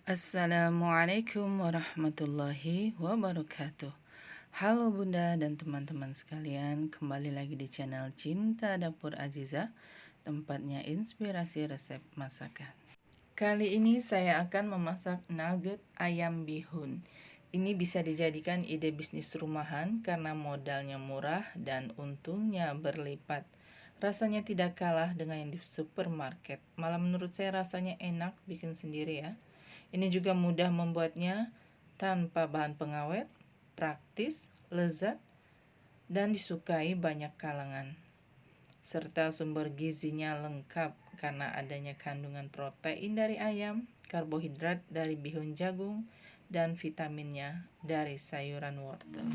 Assalamualaikum warahmatullahi wabarakatuh. Halo Bunda dan teman-teman sekalian, kembali lagi di channel Cinta Dapur Aziza, tempatnya inspirasi resep masakan. Kali ini saya akan memasak nugget ayam bihun. Ini bisa dijadikan ide bisnis rumahan karena modalnya murah dan untungnya berlipat. Rasanya tidak kalah dengan yang di supermarket. Malah menurut saya rasanya enak bikin sendiri ya. Ini juga mudah membuatnya tanpa bahan pengawet, praktis, lezat, dan disukai banyak kalangan. Serta sumber gizinya lengkap karena adanya kandungan protein dari ayam, karbohidrat dari bihun jagung, dan vitaminnya dari sayuran wortel.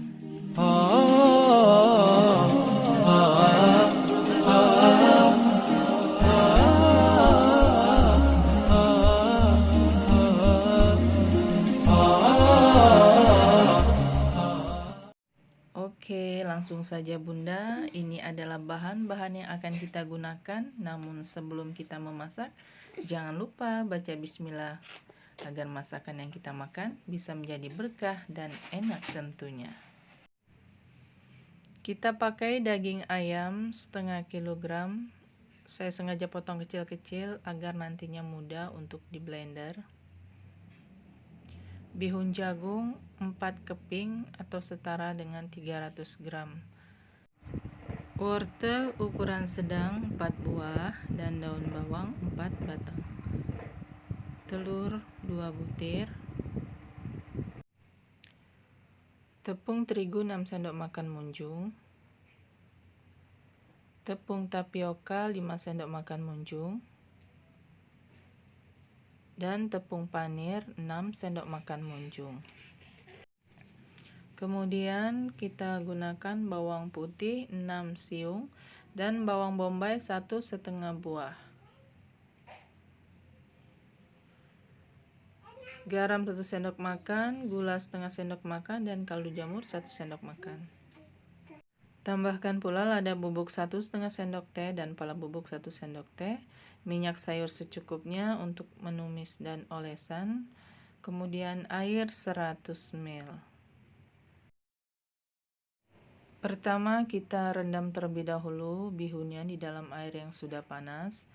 Oke, langsung saja Bunda. Ini adalah bahan-bahan yang akan kita gunakan. Namun sebelum kita memasak, jangan lupa baca bismillah agar masakan yang kita makan bisa menjadi berkah dan enak tentunya. Kita pakai daging ayam setengah kilogram. Saya sengaja potong kecil-kecil agar nantinya mudah untuk di blender. Bihun jagung 4 keping atau setara dengan 300 gram. Wortel ukuran sedang 4 buah dan daun bawang 4 batang. Telur 2 butir. Tepung terigu 6 sendok makan munjung. Tepung tapioka 5 sendok makan munjung. Dan tepung panir 6 sendok makan munjung. Kemudian kita gunakan bawang putih 6 siung dan bawang bombay 1,5 buah. Garam 1 sendok makan, gula setengah sendok makan, dan kaldu jamur 1 sendok makan. Tambahkan pula lada bubuk 1,5 sendok teh dan pala bubuk 1 sendok teh, minyak sayur secukupnya untuk menumis dan olesan, kemudian air 100 ml. Pertama kita rendam terlebih dahulu bihunnya di dalam air yang sudah panas.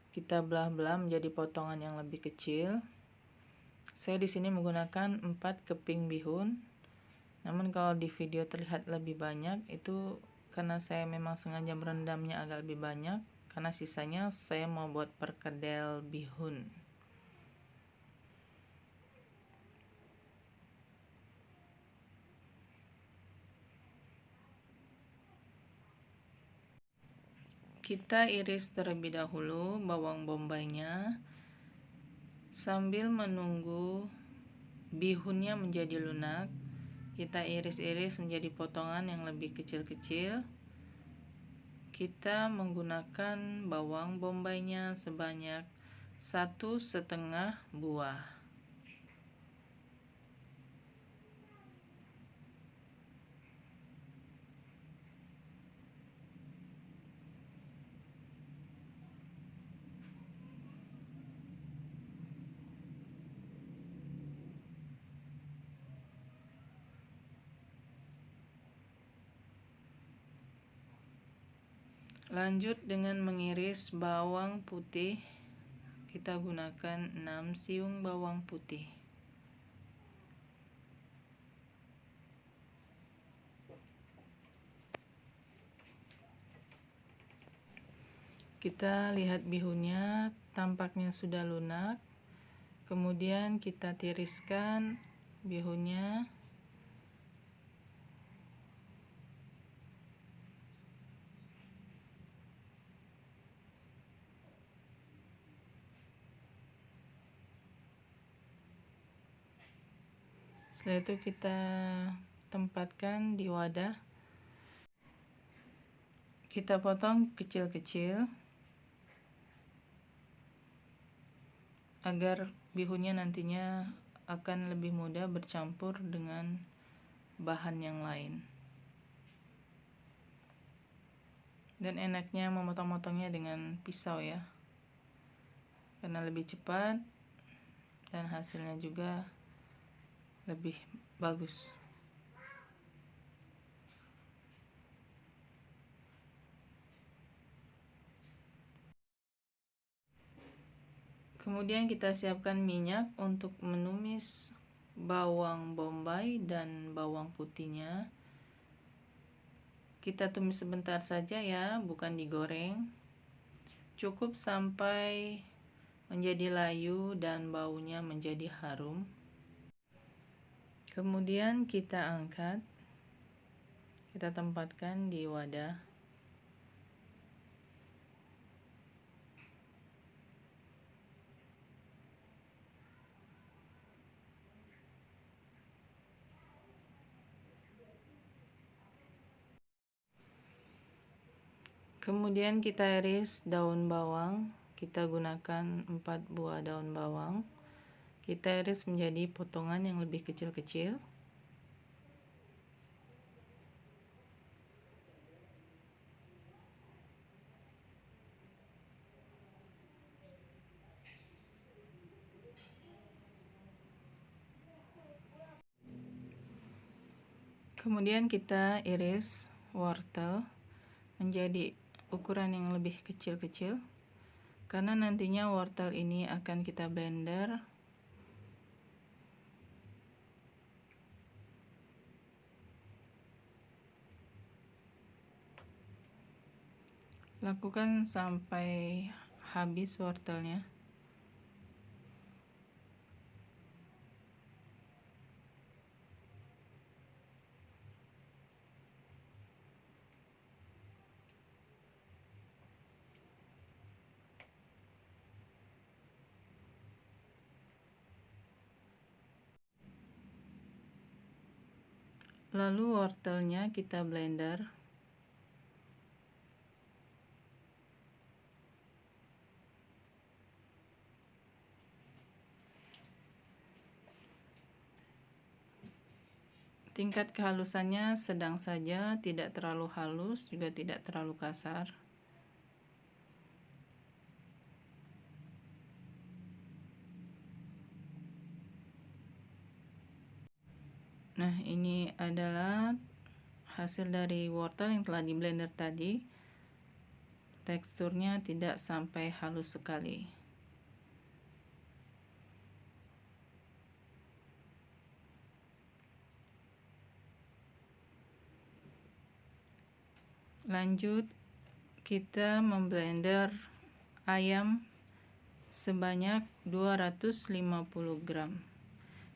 Kita belah-belah menjadi potongan yang lebih kecil. Saya di sini menggunakan 4 keping bihun. Namun kalau di video terlihat lebih banyak itu karena saya memang sengaja merendamnya agak lebih banyak karena sisanya saya mau buat perkedel bihun. Kita iris terlebih dahulu bawang bombaynya sambil menunggu bihunnya menjadi lunak. Kita iris-iris menjadi potongan yang lebih kecil-kecil. Kita menggunakan bawang bombaynya sebanyak 1,5 buah. Lanjut dengan mengiris bawang putih. Kita gunakan 6 siung bawang putih. Kita lihat bihunnya tampaknya sudah lunak. Kemudian kita tiriskan bihunnya. Setelah itu kita tempatkan di wadah. Kita potong kecil-kecil agar bihunnya nantinya akan lebih mudah bercampur dengan bahan yang lain. Dan enaknya memotong-motongnya dengan pisau ya, karena lebih cepat dan hasilnya juga lebih bagus. Kemudian kita siapkan minyak untuk menumis bawang bombay dan bawang putihnya. Kita tumis sebentar saja ya, bukan digoreng. Cukup sampai menjadi layu dan baunya menjadi harum. Kemudian kita angkat, kita tempatkan di wadah. Kemudian kita iris daun bawang. Kita gunakan 4 buah daun bawang. Kita iris menjadi potongan yang lebih kecil-kecil. Kemudian kita iris wortel menjadi ukuran yang lebih kecil-kecil, karena nantinya wortel ini akan kita blender. Lakukan sampai habis wortelnya. Lalu wortelnya kita blender. Tingkat kehalusannya sedang saja, tidak terlalu halus, juga tidak terlalu kasar. Nah, ini adalah hasil dari wortel yang telah di blender tadi. Teksturnya tidak sampai halus sekali. Lanjut, kita memblender ayam sebanyak 250 gram.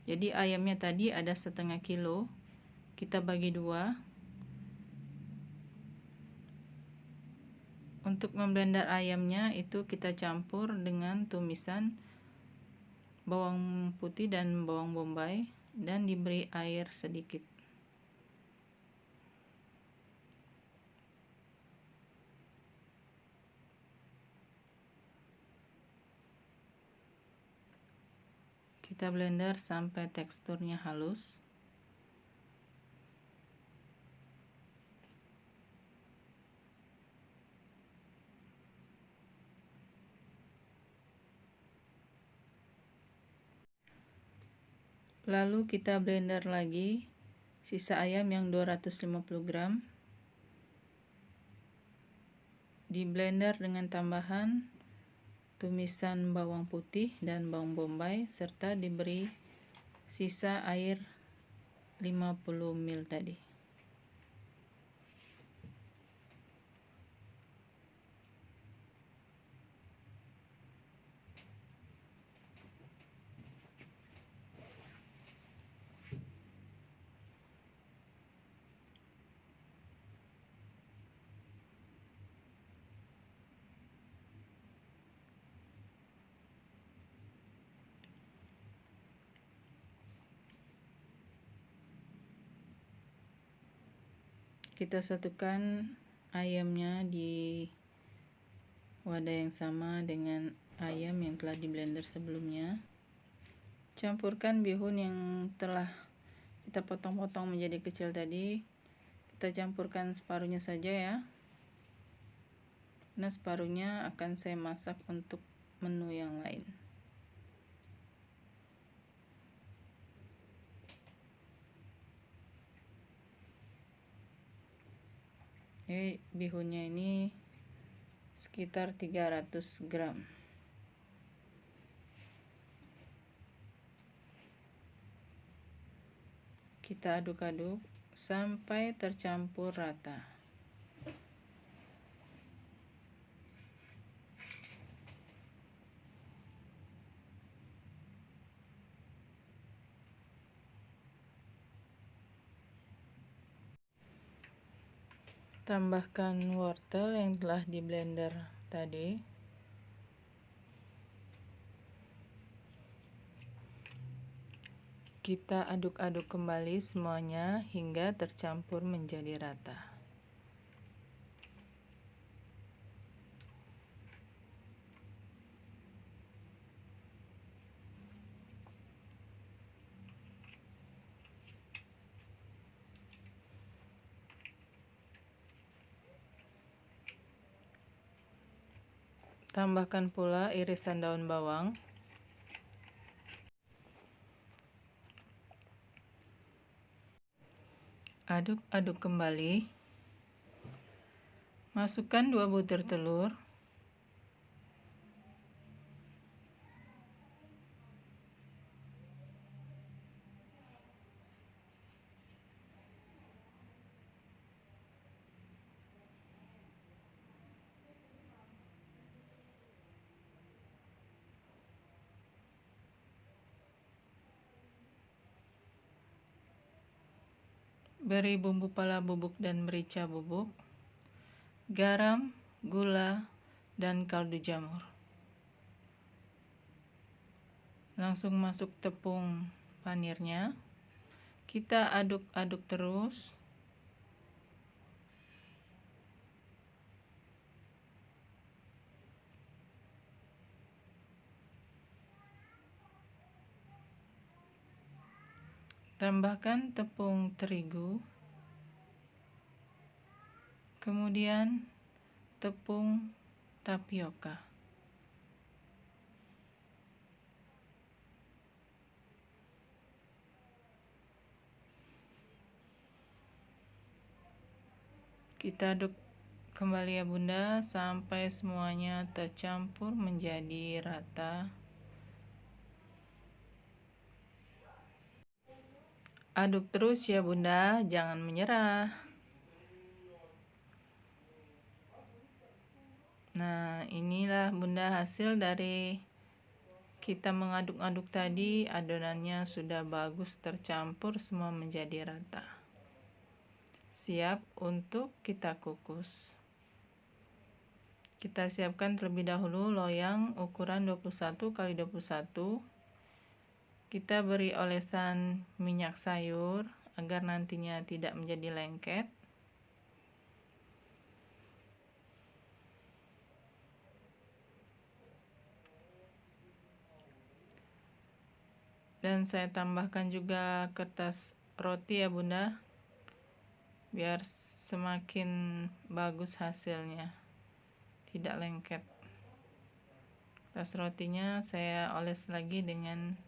Jadi ayamnya tadi ada setengah kilo, kita bagi dua. Untuk memblender ayamnya itu kita campur dengan tumisan bawang putih dan bawang bombay dan diberi air sedikit. Kita blender sampai teksturnya halus. Lalu kita blender lagi sisa ayam yang 250 gram. Di blender dengan tambahan tumisan bawang putih dan bawang bombay serta diberi sisa air 50 ml tadi. Kita satukan ayamnya di wadah yang sama dengan ayam yang telah di blender sebelumnya. Campurkan bihun yang telah kita potong-potong menjadi kecil tadi. Kita campurkan separuhnya saja ya. Nah, separuhnya akan saya masak untuk menu yang lain. bihunnya ini sekitar 300 gram. Kita aduk-aduk sampai tercampur rata. Tambahkan wortel yang telah di blender tadi. Kita aduk-aduk kembali semuanya hingga tercampur menjadi rata. Tambahkan pula irisan daun bawang. Aduk-aduk kembali. Masukkan 2 butir telur. Beri bumbu pala bubuk dan merica bubuk, garam, gula, dan kaldu jamur. Langsung masuk tepung panirnya. Kita aduk-aduk terus. Tambahkan tepung terigu, kemudian tepung tapioka. Kita aduk kembali ya Bunda sampai semuanya tercampur menjadi rata. Aduk terus ya Bunda, jangan menyerah. Nah, inilah Bunda hasil dari kita mengaduk-aduk tadi. Adonannya sudah bagus tercampur semua menjadi rata. Siap untuk kita kukus. Kita siapkan terlebih dahulu loyang ukuran 21 x 21. Kita beri olesan minyak sayur agar nantinya tidak menjadi lengket. Dan saya tambahkan juga kertas roti ya Bunda, biar semakin bagus hasilnya, tidak lengket. Kertas rotinya saya oles lagi dengan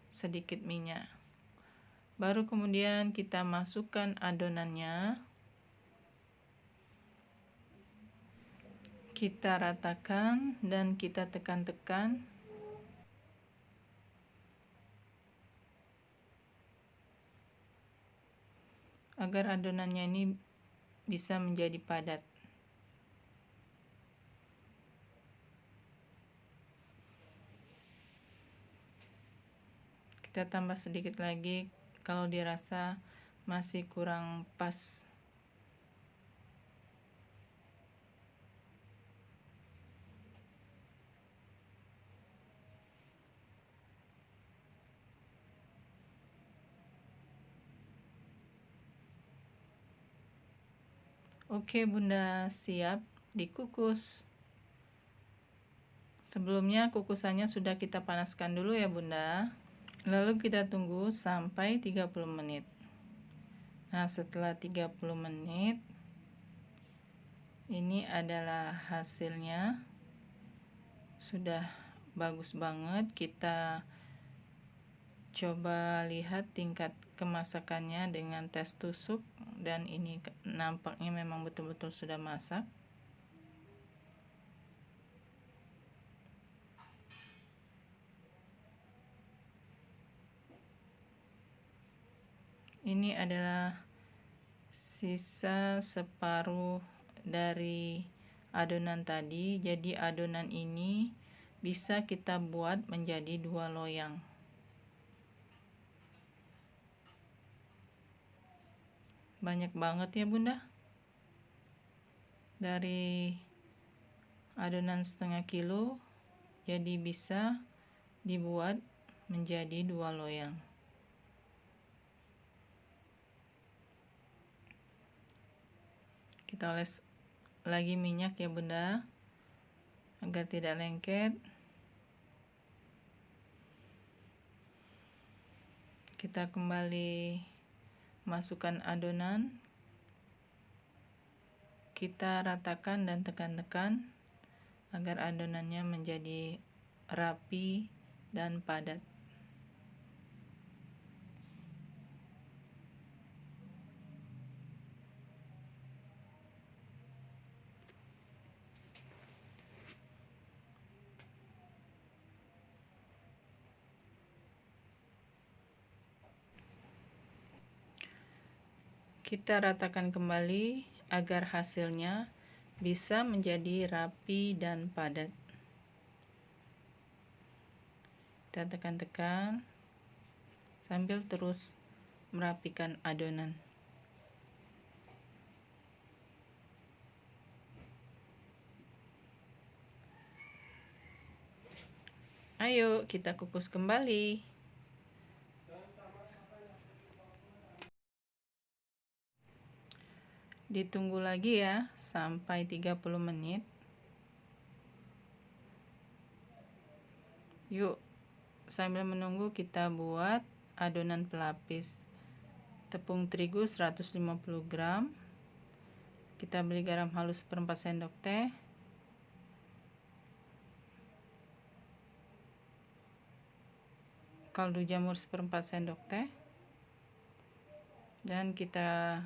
sedikit minyak. Baru kemudian kita masukkan adonannya. Kita ratakan dan kita tekan-tekan. Agar adonannya ini bisa menjadi padat. Kita tambah sedikit lagi kalau dirasa masih kurang pas. Oke Bunda, siap dikukus. Sebelumnya kukusannya sudah kita panaskan dulu ya Bunda. Lalu kita tunggu sampai 30 menit. Nah, setelah 30 menit ini adalah hasilnya. Sudah bagus banget. Kita coba lihat tingkat kemasakannya dengan tes tusuk, dan ini nampaknya memang betul-betul sudah masak. Ini adalah sisa separuh dari adonan tadi. Jadi adonan ini bisa kita buat menjadi 2 loyang. Banyak banget ya Bunda. Dari adonan setengah kilo, jadi bisa dibuat menjadi 2 loyang. Kita oles lagi minyak ya Bunda, agar tidak lengket. Kita kembali masukkan adonan, kita ratakan dan tekan-tekan agar adonannya menjadi rapi dan padat. Kita ratakan kembali agar hasilnya bisa menjadi rapi dan padat. Kita tekan-tekan sambil terus merapikan adonan. Ayo kita kukus kembali. Ditunggu lagi ya sampai 30 menit. Yuk, sambil menunggu kita buat adonan pelapis. Tepung terigu 150 gram. Kita beli garam halus 1/4 sendok teh. Kaldu jamur 1/4 sendok teh. Dan kita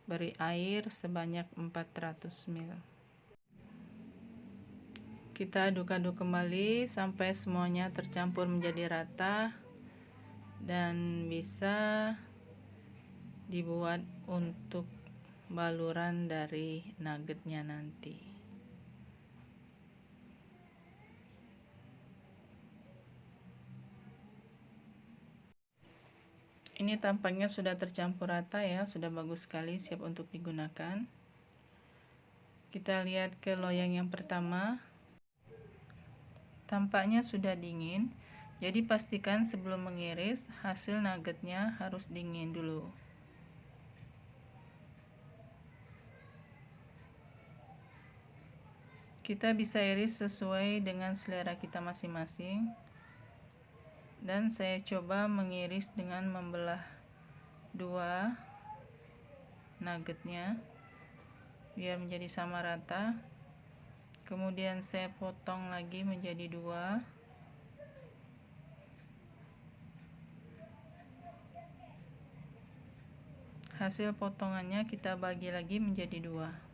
beri air sebanyak 400 ml. Kita aduk-aduk kembali sampai semuanya tercampur menjadi rata dan bisa dibuat untuk baluran dari nuggetnya nanti. Ini tampaknya sudah tercampur rata ya, sudah bagus sekali, siap untuk digunakan. Kita lihat ke loyang yang pertama. Tampaknya sudah dingin, jadi pastikan sebelum mengiris hasil nuggetnya harus dingin dulu. Kita bisa iris sesuai dengan selera kita masing-masing. Dan saya coba mengiris dengan membelah 2 nuggetnya biar menjadi sama rata. Kemudian saya potong lagi menjadi 2. Hasil potongannya kita bagi lagi menjadi 2.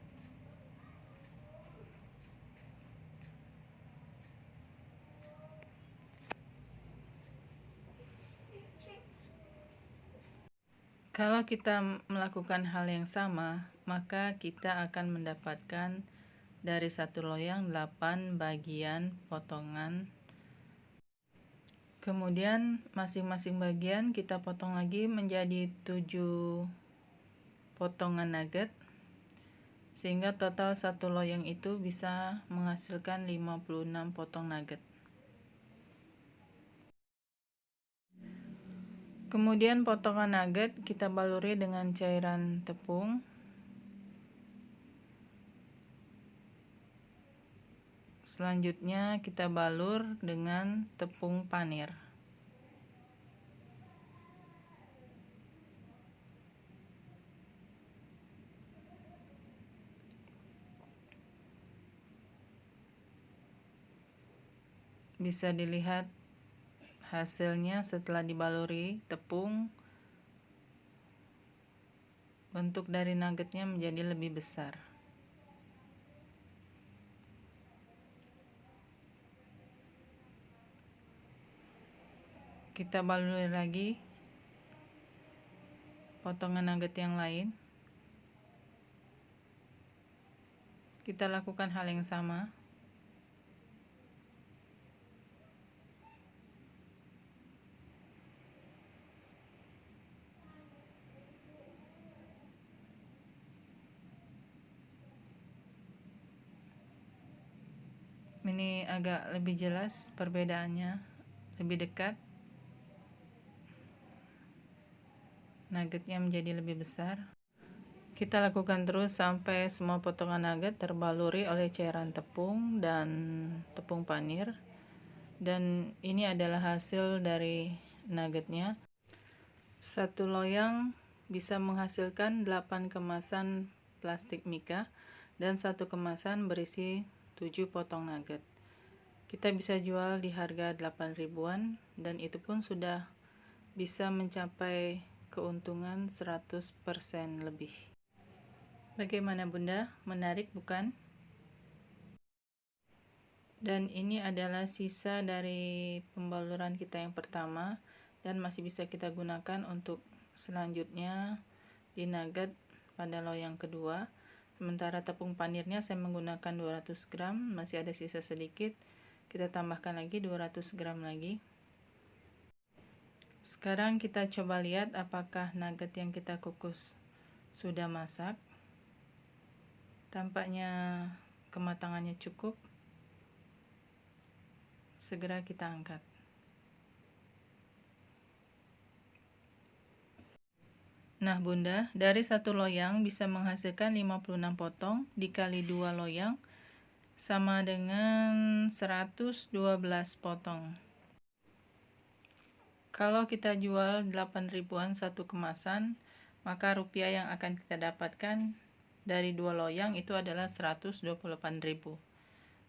Kalau kita melakukan hal yang sama, maka kita akan mendapatkan dari satu loyang 8 bagian potongan. Kemudian masing-masing bagian kita potong lagi menjadi 7 potongan nugget, sehingga total satu loyang itu bisa menghasilkan 56 potong nugget. Kemudian potongan nugget kita baluri dengan cairan tepung. Selanjutnya kita balur dengan tepung panir. Bisa dilihat hasilnya setelah dibaluri tepung, bentuk dari nuggetnya menjadi lebih besar. Kita baluri lagi potongan nugget yang lain. Kita lakukan hal yang sama. Ini agak lebih jelas perbedaannya, lebih dekat. Nuggetnya menjadi lebih besar. Kita lakukan terus sampai semua potongan nugget terbaluri oleh cairan tepung dan tepung panir. Dan ini adalah hasil dari nuggetnya. Satu loyang bisa menghasilkan 8 kemasan plastik mika dan satu kemasan berisi 7 potong nugget. Kita bisa jual di harga 8 ribuan dan itu pun sudah bisa mencapai keuntungan 100% lebih. Bagaimana Bunda? Menarik bukan? Dan ini adalah sisa dari pembaluran kita yang pertama dan masih bisa kita gunakan untuk selanjutnya di nugget pada loyang kedua. Sementara tepung panirnya saya menggunakan 200 gram, masih ada sisa sedikit. Kita tambahkan lagi 200 gram lagi. Sekarang kita coba lihat apakah nugget yang kita kukus sudah masak. Tampaknya kematangannya cukup. Segera kita angkat. Nah Bunda, dari satu loyang bisa menghasilkan 56 potong dikali 2 loyang sama dengan 112 potong. Kalau kita jual 8 ribuan satu kemasan, maka rupiah yang akan kita dapatkan dari 2 loyang itu adalah 128.000.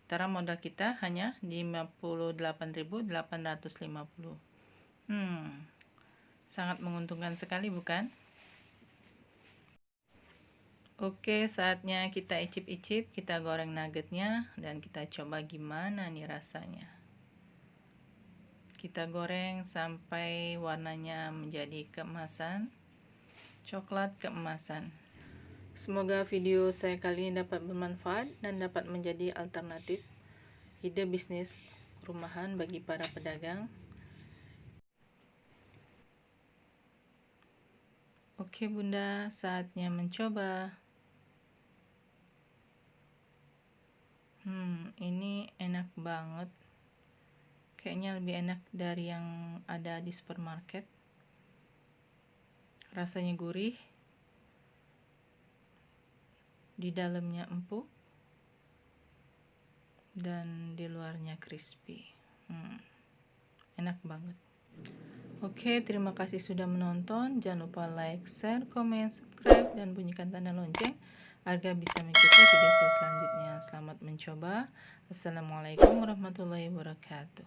Sementara modal kita hanya 58.850. Sangat menguntungkan sekali bukan? Oke, saatnya kita icip-icip, kita goreng nuggetnya dan kita coba gimana nih rasanya. Kita goreng sampai warnanya menjadi keemasan, coklat keemasan. Semoga video saya kali ini dapat bermanfaat dan dapat menjadi alternatif ide bisnis rumahan bagi para pedagang. Oke Bunda, saatnya mencoba. Ini enak banget. Kayaknya lebih enak dari yang ada di supermarket. Rasanya gurih. Di dalamnya empuk dan di luarnya crispy. Enak banget. Oke, terima kasih sudah menonton. Jangan lupa like, share, komen, subscribe, dan bunyikan tanda lonceng agar bisa mengikuti video saya selanjutnya. Selamat mencoba. Assalamualaikum warahmatullahi wabarakatuh.